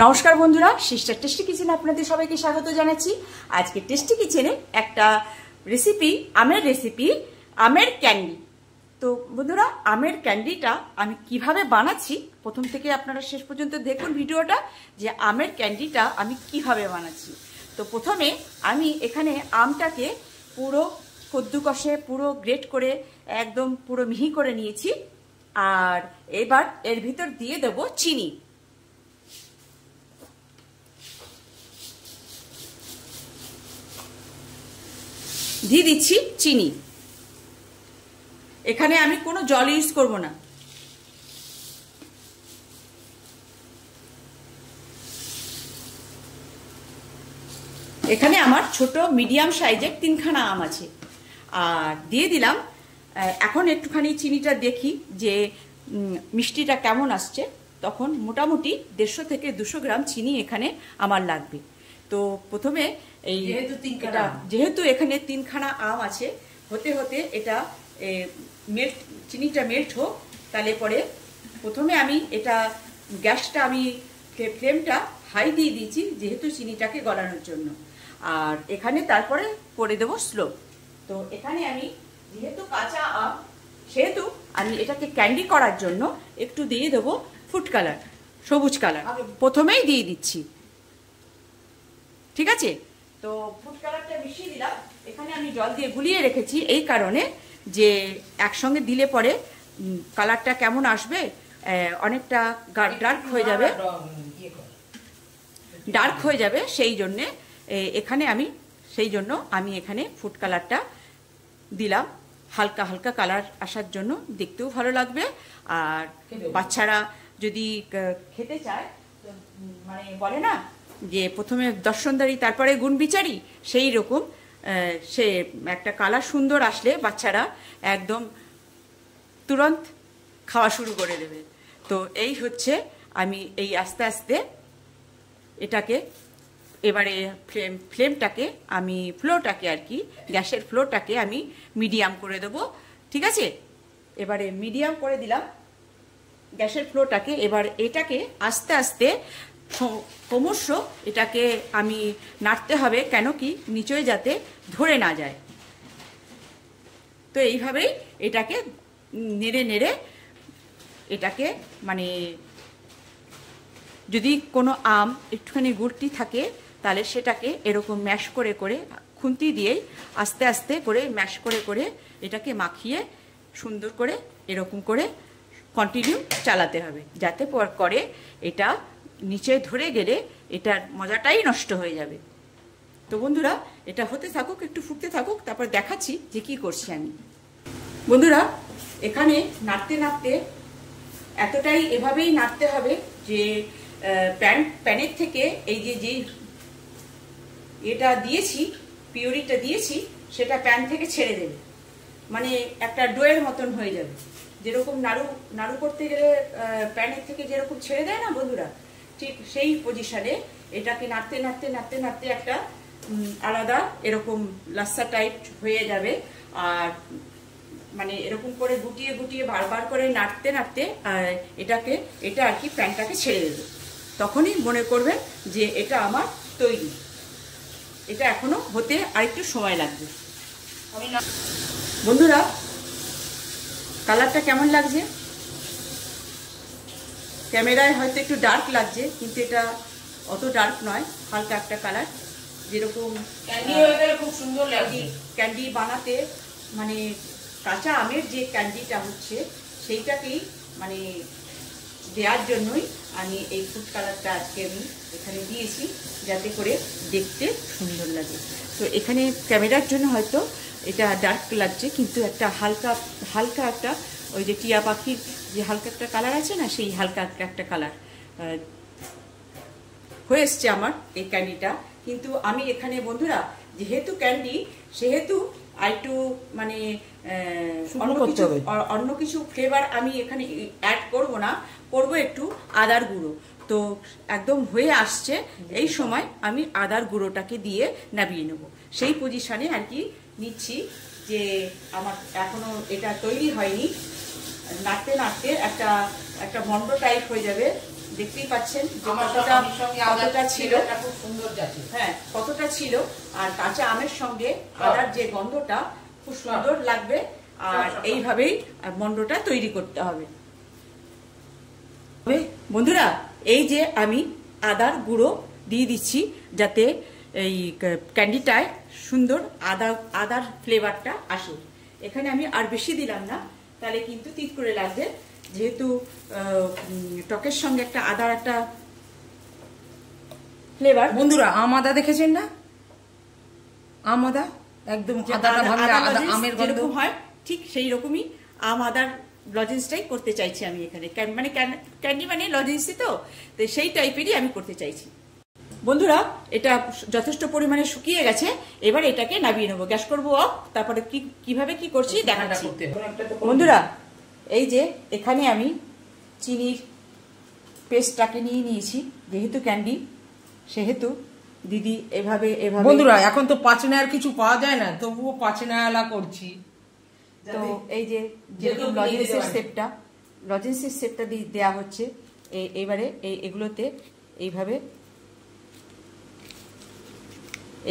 নমস্কার বন্ধুরা, sister tasty কিচেনে আপনাদের সবাইকে স্বাগত জানাচ্ছি। আজকে টেস্টি কিচেনে একটা রেসিপি, আমের ক্যান্ডি। তো বন্ধুরা, আমের ক্যান্ডিটা আমি কিভাবে বানাচ্ছি প্রথম থেকে আপনারা শেষ পর্যন্ত দেখুন ভিডিওটা, যে আমের ক্যান্ডিটা আমি কিভাবে বানাচ্ছি। তো প্রথমে আমি এখানে আমটাকে পুরো কদ্দুকষে পুরো গ্রেট করে একদম পুরো মিহি করে নিয়েছি। আর এবার এর ভিতর দিয়ে দেবো চিনি। দিয়ে দিচ্ছি চিনি। এখানে আমি কোনো জল ইউজ করব না। এখানে আমার ছোট মিডিয়াম সাইজের 3খানা আম আছে। আর দিয়ে দিলাম, এখন একটুখানি চিনিটা দেখি যে মিষ্টিটা কেমন আসছে। তখন মোটামুটি 150 থেকে 200 গ্রাম চিনি এখানে আমার লাগবে। তো প্রথমে এই যেহেতু এখানে 3খানা আম আছে, হতে হতে এটা চিনিটা মেল্ট হোক। তাহলে পরে প্রথমে আমি এটা গ্যাসটা আমি ফ্লেমটা হাই দিয়ে দিয়েছি, যেহেতু চিনিটাকে গলানোর জন্য। আর এখানে তারপরে করে দেবো স্লো। তো এখানে আমি যেহেতু কাঁচা আম, সেহেতু আমি এটাকে ক্যান্ডি করার জন্য একটু দিয়ে দেবো ফুড কালার, সবুজ কালার প্রথমেই দিয়ে দিচ্ছি। ঠিক আছে, তো ফুড কালারটা মিশিয়ে দিলাম। এখানে আমি জল দিয়ে গুলিয়ে রেখেছি এই কারণে যে একসঙ্গে দিলে পরে কালারটা কেমন আসবে, অনেকটা ডার্ক হয়ে যাবে, সেই জন্যে এখানে আমি এখানে ফুড কালারটা দিলাম। হালকা হালকা কালার আসার জন্য, দেখতেও ভালো লাগবে। আর বাচ্চারা যদি খেতে চায়, মানে বলে না যে প্রথমে দর্শনদারি তারপরে গুণ বিচারি, সেই রকম সে একটা কালার সুন্দর আসলে বাচ্চারা একদম তুরন্ত খাওয়া শুরু করে দেবে। তো এই হচ্ছে, আমি এই আস্তে আস্তে এটাকে এবারে ফ্লেমটাকে আমি গ্যাসের ফ্লোটাকে আমি মিডিয়াম করে দেবো। ঠিক আছে, এবারে মিডিয়াম করে দিলাম গ্যাসের ফ্লোটাকে। এবার এটাকে আস্তে আস্তে ক্রমশ এটাকে আমি নাড়তে হবে, কেন কি নিচে যাতে ধরে না যায়। তো এইভাবেই এটাকে নেড়ে নেড়ে এটাকে, মানে যদি কোনো আম একটুখানি গুড়টি থাকে তাহলে সেটাকে এরকম ম্যাশ করে করে খুন্তি দিয়েই আস্তে আস্তে করে ম্যাশ করে করে এটাকে মাখিয়ে সুন্দর করে এরকম করে কন্টিনিউ চালাতে হবে, যাতে করে এটা নিচে ধরে গেলে এটার মজাটাই নষ্ট হয়ে যাবে। তো বন্ধুরা, এটা হতে থাকুক, একটু ফুটতে থাকুক, তারপর দেখাচ্ছি যে কি করছি আমি। বন্ধুরা, এখানে নাড়তে নাড়তে এতটাই এভাবেই নাড়তে হবে যে প্যানের থেকে এই যে এটা দিয়েছি, পিউরিটা দিয়েছি, সেটা প্যান থেকে ছেড়ে দেবে, মানে একটা ডোয়ের মতন হয়ে যাবে। যেরকম নাড়ু করতে গেলে প্যানের থেকে যেরকম ছেড়ে দেয় না বন্ধুরা, ঠিক সেই পজিশনে এটাকে নাড়তে নাড়তে নাড়তে নাড়তে একটা আলাদা এরকম লাচ্ছা টাইপ হয়ে যাবে। আর মানে এরকম করে গুটিয়ে গুটিয়ে বারবার করে নাড়তে নাড়তে এটা আর কি প্যানটাকে ছেড়ে দেবে। তখনই মনে করবেন যে এটা আমার তৈরি। এটা এখনো হতে আরেকটু সময় লাগবে। বন্ধুরা, কালারটা কেমন লাগছে? ক্যামেরায় হয়তো একটু ডার্ক লাগছে, কিন্তু এটা অত ডার্ক নয়, হালকা একটা কালার। যেরকম খুব সুন্দর লাগে ক্যান্ডি বানাতে, মানে কাঁচা আমের যে ক্যান্ডিটা হচ্ছে সেইটাকেই মানে দেওয়ার জন্যই আমি এই ফুড কালারটা আজকে আমি এখানে দিয়েছি, যাতে করে দেখতে সুন্দর লাগে। তো এখানে ক্যামেরার জন্য হয়তো এটা ডার্ক লাগছে, কিন্তু একটা হালকা একটা ওই যে টিয়া পাখির যে হালকা একটা কালার আছে না, সেই হালকা একটা কালার হয়ে এসছে আমার এই ক্যান্ডিটা। কিন্তু আমি এখানে বন্ধুরা, যেহেতু ক্যান্ডি, সেহেতু একটু মানে অন্য কিছু ফ্লেভার আমি এখানে অ্যাড করব না, করব একটু আদার গুঁড়ো। তো একদম হয়ে আসছে, এই সময় আমি আদার গুঁড়োটাকে দিয়ে নামিয়ে নেব। সেই পজিশনে আর কি নিচ্ছি, যে আমার এখনো এটা তৈরি হয়নি। নাড়তে নাড়তে একটা মন্ড টাইপ হয়ে যাবে, দেখতেই পাচ্ছেন আমার কতটা ছিল, খুব সুন্দর যাচ্ছে। হ্যাঁ কতটা ছিল। আর কাঁচা আমের সঙ্গে আদার যে গন্ধটা খুব সুন্দর লাগবে। আর এইভাবেই মন্ডটা তৈরি করতে হবে। বন্ধুরা, এই যে আমি আদার গুঁড়ো দিয়ে দিচ্ছি যাতে এই ক্যান্ডিটায় সুন্দর আদার ফ্লেভারটা আসে। এখানে আমি আর বেশি দিলাম না, তাহলে কিন্তু তিত করে লাগবে, যেহেতু টকের সঙ্গে একটা আদার একটা ফ্লেভার। বন্ধুরা, আম আদা দেখেছেন না? আম আদা একদম আমের গন্ধ হয়, ঠিক সেই রকমই আম আদার লজেন্সটাই করতে চাইছি আমি এখানে। মানে ক্যান্ডি মানে লজেন্সই তো সেই টাইপেরই আমি করতে চাইছি। বন্ধুরা, এটা যথেষ্ট পরিমাণে শুকিয়ে গেছে, এবার এটাকে নামিয়ে নেবো। গ্যাস করবো অফ, তারপরে কিভাবে কি করছি দেখাচ্ছি। বন্ধুরা, এই যে এখানে আমি চিনির পেস্টটাকে নিয়ে নিয়েছি, যেহেতু ক্যান্ডি সেহেতু দিদি এভাবে এভাবে। বন্ধুরা, এখন তো পাঁচনার কিছু পাওয়া যায় না, তবুও পাঁচনালা করছি। তো এই যে যেরকম লজেন্সের শেপটা দেওয়া হচ্ছে, এবারে এগুলোতে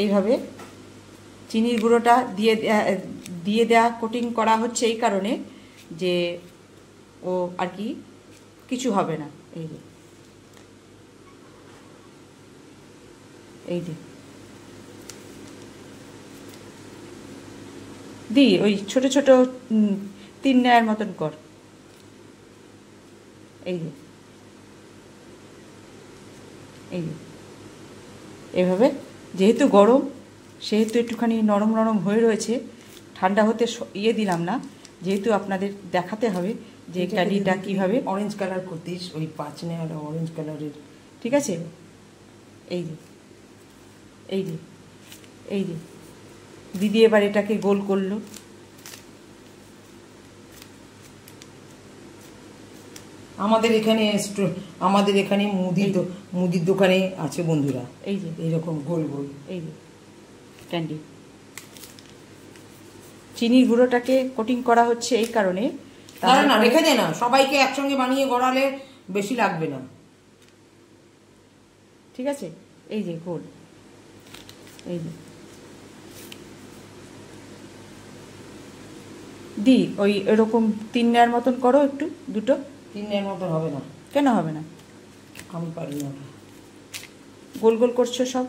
এইভাবে চিনির গুঁড়োটা দিয়ে দেওয়া কোটিং করা হচ্ছে এই কারণে যে ও আর কি কিছু হবে না। এই যে দি ওই ছোট ছোট তিন নেয়ার মতন কর। এই যে এভাবে, যেহেতু গরম সেহেতু একটুখানি নরম নরম হয়ে রয়েছে, ঠান্ডা হতে দিলাম না, যেহেতু আপনাদের দেখাতে হবে যে ক্যান্ডিটা কিভাবে অরেঞ্জ কালার করতিস, ওই পাঁচনার অরেঞ্জ কালারের। ঠিক আছে, এই যে দিদি এবার এটাকে গোল করলো। আমাদের এখানে মুদির দোকানে আছে বন্ধুরা, এই যে এইরকম গোল গোল এই যে ক্যান্ডি। চিনির গুঁড়োটাকে কোটিং করা হচ্ছে এই কারণে। না, রেখে দে না, সবাইকে একসঙ্গে বানিয়ে গড়ালে বেশি লাগবে না। ঠিক আছে, এই যে গোল, এই যে দি ওই এরকম তিন নেয়ার মতন করো, একটু দুটো। তিন নেয়ার মতন হবে না। কেন হবে না? আমি পারি না। গোল গোল করছো সব,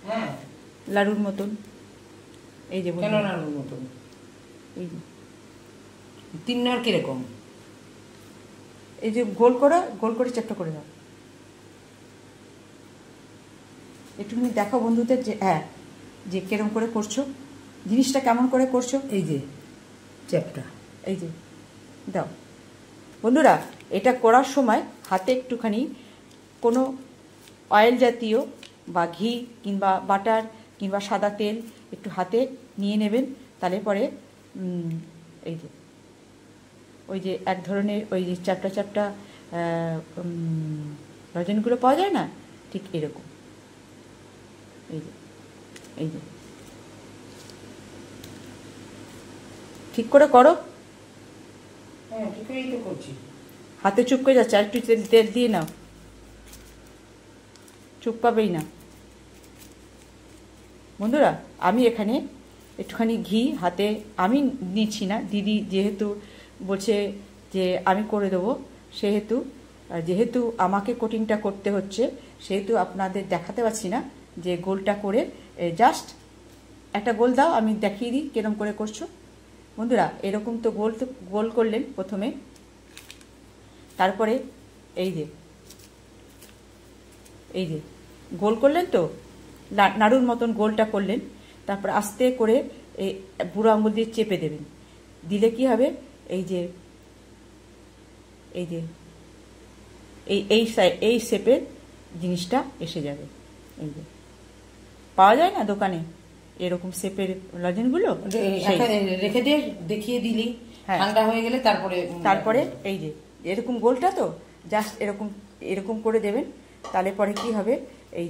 হ্যাঁ লাড়ুর মতন। এই যে কেন লাড়ুর মতন? এই যে তিন নেয়ার কিরকম? এই যে গোল করে চেপটা করে দাও। একটুখানি দেখো বন্ধুদের যে হ্যাঁ যে কেরম করে করছো, জিনিসটা কেমন করে করছো। এই যে চ্যাপটা, এই যে দাও। বন্ধুরা, এটা করার সময় হাতে একটুখানি কোনো অয়েল জাতীয় বা ঘি কিংবা বাটার কিংবা সাদা তেল একটু হাতে নিয়ে নেবেন, তাহলে পরে এই যে ওই যে এক ধরনের ওই যে চ্যাপটা চ্যাপটা লজেনগুলো পাওয়া যায় না, ঠিক এরকম। এই যে ঠিক করে করো। হ্যাঁ ঠিকই তো করছি। হাতে চুপ করে যাচ্ছে, আর একটু তেল দিয়ে নাও, চুপ পাবেই না। বন্ধুরা, আমি এখানে একটুখানি ঘি হাতে আমি নিচ্ছি না, দিদি যেহেতু বলছে যে আমি করে দেবো, যেহেতু আমাকে কোটিংটা করতে হচ্ছে, সেহেতু আপনাদের দেখাতে পারছি না যে গোলটা করে জাস্ট একটা গোল দাও, আমি দেখিয়ে দিই কিরকম করে করছো। বন্ধুরা, এরকম তো গোল করলেন প্রথমে, তারপরে এই যে গোল করলেন তো, নাড়ুর মতন গোলটা করলেন, তারপর আস্তে করে এই বুড়ো আঙুল দিয়ে চেপে দেবেন। দিলে কি হবে, এই শেপের জিনিসটা এসে যাবে। এই যে পাওয়া যায় না দোকানে এরকম শেপের লজেনগুলো, রেখে দিয়ে দেখিয়ে দিলি, ঠান্ডা হয়ে গেলে তারপরে এই যে এরকম গোলটা তো জাস্ট এরকম করে দেবেন, তাহলে পরে কি হবে, এই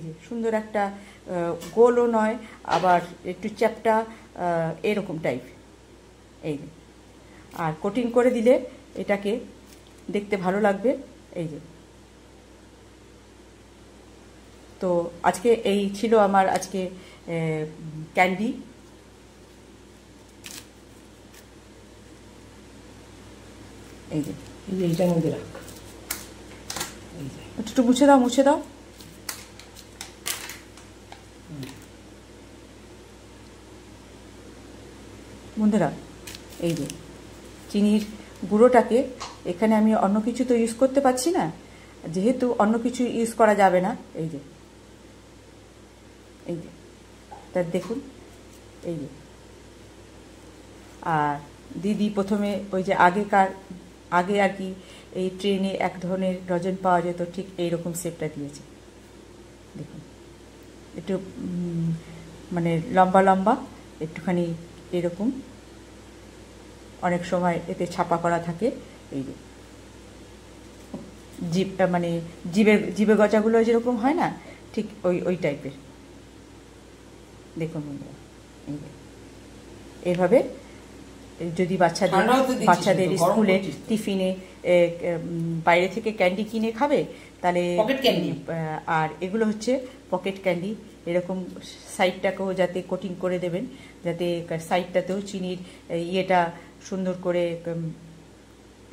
যে সুন্দর একটা গোলও নয়, আবার একটু চ্যাপটা এরকম টাইপ। এই যে আর কোটিং করে দিলে এটাকে দেখতে ভালো লাগবে, এই যে। তো আজকে এই ছিল আমার আজকে ক্যান্ডি। এই যে এইটার মধ্যে রাখ, একটু মুছে দাও, মুছে দাও। বন্ধুরা এই যে চিনির গুঁড়োটাকে এখানে আমি অন্য কিছু তো ইউজ করতে পারছি না, যেহেতু অন্য কিছু ইউজ করা যাবে না। এই যে এই যে তার দেখুন, এই যে। আর দিদি প্রথমে ওই যে আগে আর কি এই ট্রেনে এক ধরনের ডজন পাওয়া যেত, ঠিক এইরকম শেপটা দিয়েছে। দেখুন একটু মানে লম্বা লম্বা, একটুখানি এরকম, অনেক সময় এতে ছাপা করা থাকে। এই যে জিভটা মানে জিভে গজাগুলো যেরকম হয় না, ঠিক ওই টাইপের। দেখুন বন্ধুরা এই যে এইভাবে যদি বাচ্চাদের স্কুলে টিফিনে বাইরে থেকে ক্যান্ডি কিনে খাবে তাহলে, আর এগুলো হচ্ছে পকেট ক্যান্ডি। এরকম সাইডটাকেও যাতে কোটিং করে দেবেন, যাতে সাইডটাতেও চিনির ইয়েটা সুন্দর করে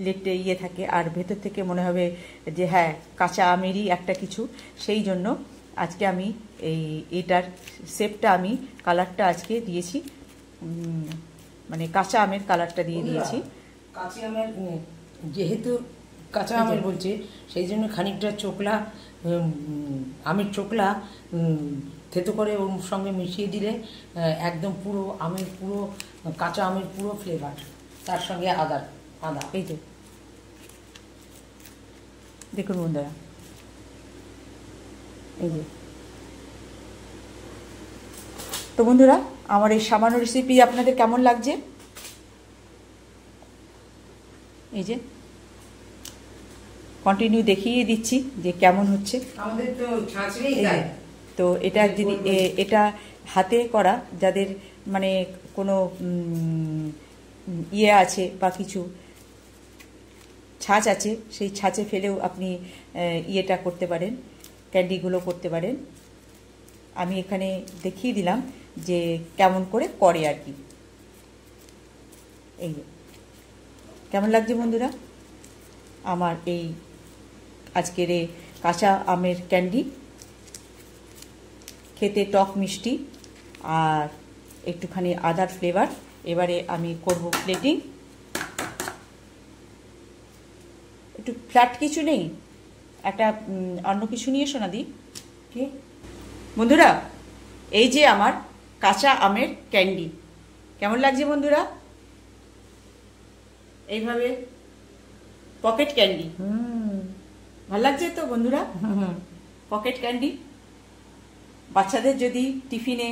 লেটে ইয়ে থাকে, আর ভেতর থেকে মনে হবে যে হ্যাঁ কাঁচা আমেরই একটা কিছু। সেই জন্য আজকে আমি এটার শেপটা আমি কালারটা আজকে দিয়েছি, মানে কাঁচা আমের কালারটা দিয়ে দিয়েছি। কাঁচা আমের যেহেতু কাঁচা আমের বলছে, সেই জন্য খানিকটা চোকলা আমের চোকলা থেতো করে ওর সঙ্গে মিশিয়ে দিলে একদম পুরো আমের পুরো কাঁচা আমের পুরো ফ্লেভার, তার সঙ্গে আদা। এই যে দেখুন বন্ধুরা এই যে। তো বন্ধুরা আমার এই সামান্য রেসিপি আপনাদের কেমন লাগছে? এই যে কন্টিনিউ দেখিয়ে দিচ্ছি যে কেমন হচ্ছে। আমাদের তো ছাঁচড়েই যায়। তো এটা যদি এটা হাতে করা, যাদের মানে কোনো ইয়ে আছে বা কিছু ছাঁচ আছে, সেই ছাঁচে ফেলেও আপনি ইয়েটা করতে পারেন, ক্যান্ডিগুলো করতে পারেন। আমি এখানে দেখিয়ে দিলাম যে কেমন করে আর কি। এই কেমন লাগছে বন্ধুরা আমার এই আজকের কাঁচা আমের ক্যান্ডি? খেতে টক মিষ্টি আর একটুখানি আদার ফ্লেভার। এবারে আমি করব প্লেটিং। একটু ফ্ল্যাট কিছু নেই, একটা অন্য কিছু নিয়ে এসো না দি। কি বন্ধুরা, এই যে আমার কাঁচা আমের ক্যান্ডি, কেমন লাগছে বন্ধুরা? এইভাবে পকেট ক্যান্ডি ভালো লাগছে তো বন্ধুরা? পকেট ক্যান্ডি বাচ্চাদের যদি টিফিনে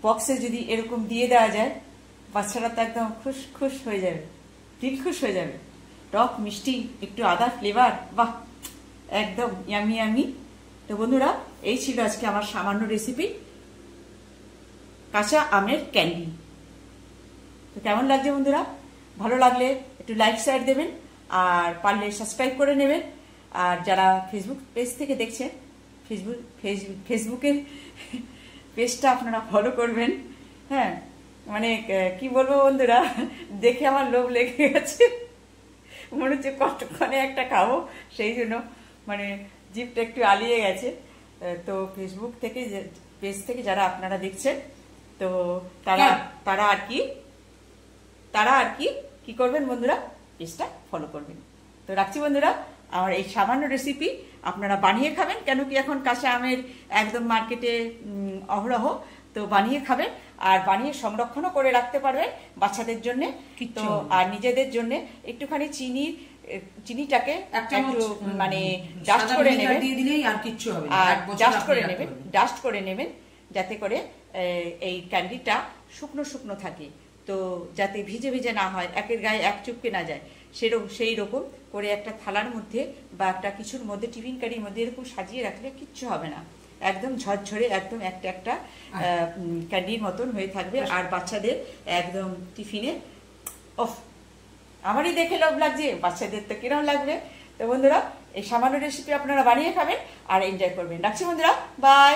বক্সে যদি এরকম দিয়ে দেওয়া যায়, বাচ্চারা তো একদম খুশ হয়ে যাবে, দিল খুশ হয়ে যাবে। টক মিষ্টি একটু আদা ফ্লেভার, বাহ একদম ইয়ামি ইয়ামি। তো বন্ধুরা এই ছিল আজকে আমার সামান্য রেসিপি, কাঁচা আমের ক্যান্ডি। তো কেমন লাগছে বন্ধুরা? ভালো লাগলে একটু লাইক শেয়ার দেবেন, আর পারলে সাবস্ক্রাইব করে নেবেন। আর যারা ফেসবুক পেজ থেকে দেখছেন, ফেসবুকের পেজটা আপনারা ফলো করবেন। হ্যাঁ মানে কি বলবো বন্ধুরা, দেখে আমার লোভ লেগে গেছে, মনে হচ্ছে কতক্ষণে একটা খাবো, সেই জন্য মানে জিভটা একটু আলিয়ে গেছে। তো ফেসবুক থেকে পেজ থেকে যারা আপনারা দেখছেন, তো তারা আর কি কি করবেন বন্ধুরা, পেজটা ফলো করবেন। তো রাখছি বন্ধুরা, আমার এই সামান্য রেসিপি আপনারা বানিয়ে খাবেন, কেন কি এখন কাঁচা আমের একদম মার্কেটে অহরহ, তো বানিয়ে খাবেন আর বানিয়ে সংরক্ষণও করে রাখতে পারবেন বাচ্চাদের জন্য। তো আর নিজেদের জন্য একটুখানি চিনিটাকে একটু মানে ডাস্ট করে নেবেন, আর ডাস্ট করে নেবেন যাতে করে এই ক্যান্ডিটা শুকনো থাকে, তো যাতে ভিজে না হয়, একের গায়ে এক চুপকে না যায়, সেই রকম করে একটা থালার মধ্যে বা একটা কিছুর মধ্যে, টিফিন কারির মধ্যে এরকম সাজিয়ে রাখলে কিচ্ছু হবে না, একদম ঝরঝরে একদম একটা ক্যান্ডির মতন হয়ে থাকবে। আর বাচ্চাদের একদম টিফিনে আমারই দেখে লোভ লাগছে, বাচ্চাদের তো কিরম লাগবে। তো বন্ধুরা এই সামান্য রেসিপি আপনারা বানিয়ে খাবেন আর এনজয় করবেন। রাখছি বন্ধুরা, বাই।